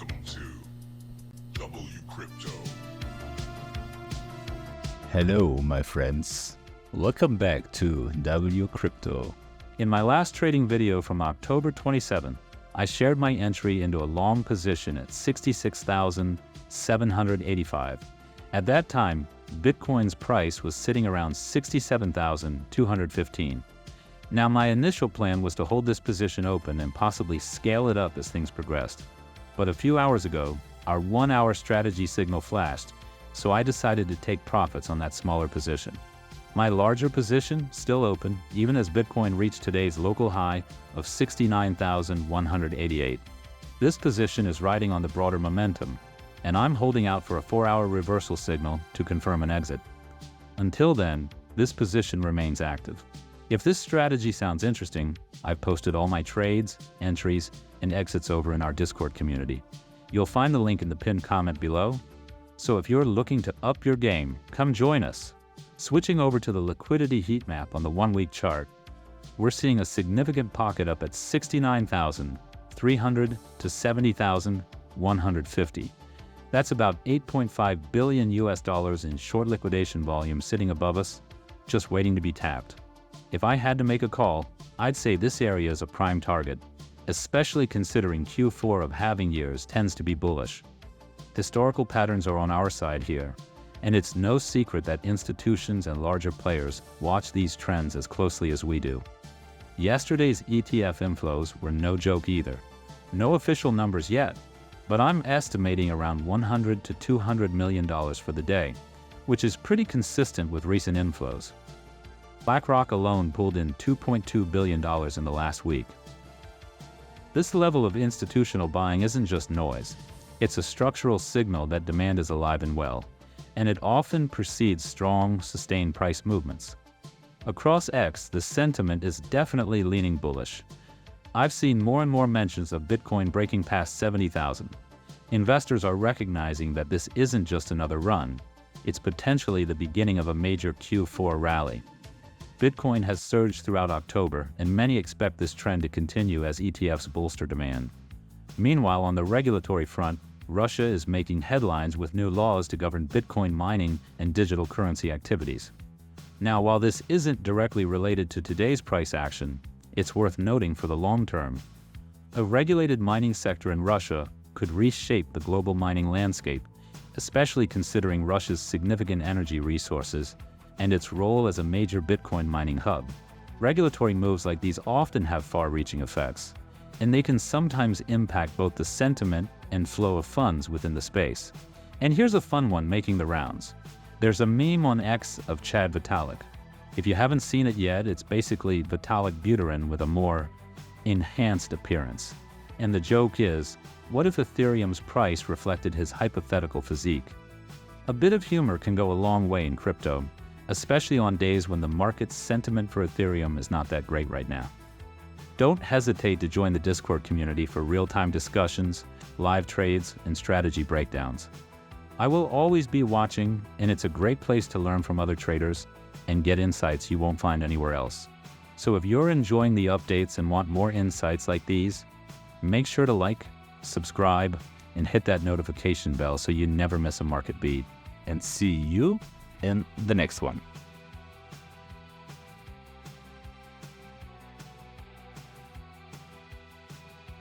Welcome to WCrypto. Hello, my friends. Welcome back to WCrypto. In my last trading video from October 27, I shared my entry into a long position at 66,785. At that time, Bitcoin's price was sitting around 67,215. Now, my initial plan was to hold this position open and possibly scale it up as things progressed. But a few hours ago, our 1-hour strategy signal flashed, so I decided to take profits on that smaller position. My larger position still open, even as Bitcoin reached today's local high of 69,188. This position is riding on the broader momentum, and I'm holding out for a 4-hour reversal signal to confirm an exit. Until then, this position remains active. If this strategy sounds interesting, I've posted all my trades, entries, and exits over in our Discord community. You'll find the link in the pinned comment below. So if you're looking to up your game, come join us. Switching over to the liquidity heat map on the 1-week chart, we're seeing a significant pocket up at 69,300 to 70,150. That's about $8.5 billion in short liquidation volume sitting above us, just waiting to be tapped. If I had to make a call, I'd say this area is a prime target, especially considering Q4 of halving years tends to be bullish. Historical patterns are on our side here, and it's no secret that institutions and larger players watch these trends as closely as we do. Yesterday's ETF inflows were no joke either. No official numbers yet, but I'm estimating around $100 to $200 million for the day, which is pretty consistent with recent inflows. BlackRock alone pulled in $2.2 billion in the last week. This level of institutional buying isn't just noise. It's a structural signal that demand is alive and well, and it often precedes strong, sustained price movements. Across X, the sentiment is definitely leaning bullish. I've seen more and more mentions of Bitcoin breaking past 70,000. Investors are recognizing that this isn't just another run. It's potentially the beginning of a major Q4 rally. Bitcoin has surged throughout October, and many expect this trend to continue as ETFs bolster demand. Meanwhile, on the regulatory front, Russia is making headlines with new laws to govern Bitcoin mining and digital currency activities. Now, while this isn't directly related to today's price action, it's worth noting for the long term. A regulated mining sector in Russia could reshape the global mining landscape, especially considering Russia's significant energy resources and its role as a major Bitcoin mining hub. Regulatory moves like these often have far-reaching effects, and they can sometimes impact both the sentiment and flow of funds within the space. And here's a fun one making the rounds. There's a meme on X of Chad Vitalik. If you haven't seen it yet, it's basically Vitalik Buterin with a more enhanced appearance. And the joke is, what if Ethereum's price reflected his hypothetical physique? A bit of humor can go a long way in crypto, especially on days when the market's sentiment for Ethereum is not that great right now. Don't hesitate to join the Discord community for real-time discussions, live trades, and strategy breakdowns. I will always be watching, and it's a great place to learn from other traders and get insights you won't find anywhere else. So if you're enjoying the updates and want more insights like these, make sure to like, subscribe, and hit that notification bell so you never miss a market beat. And see you in the next one.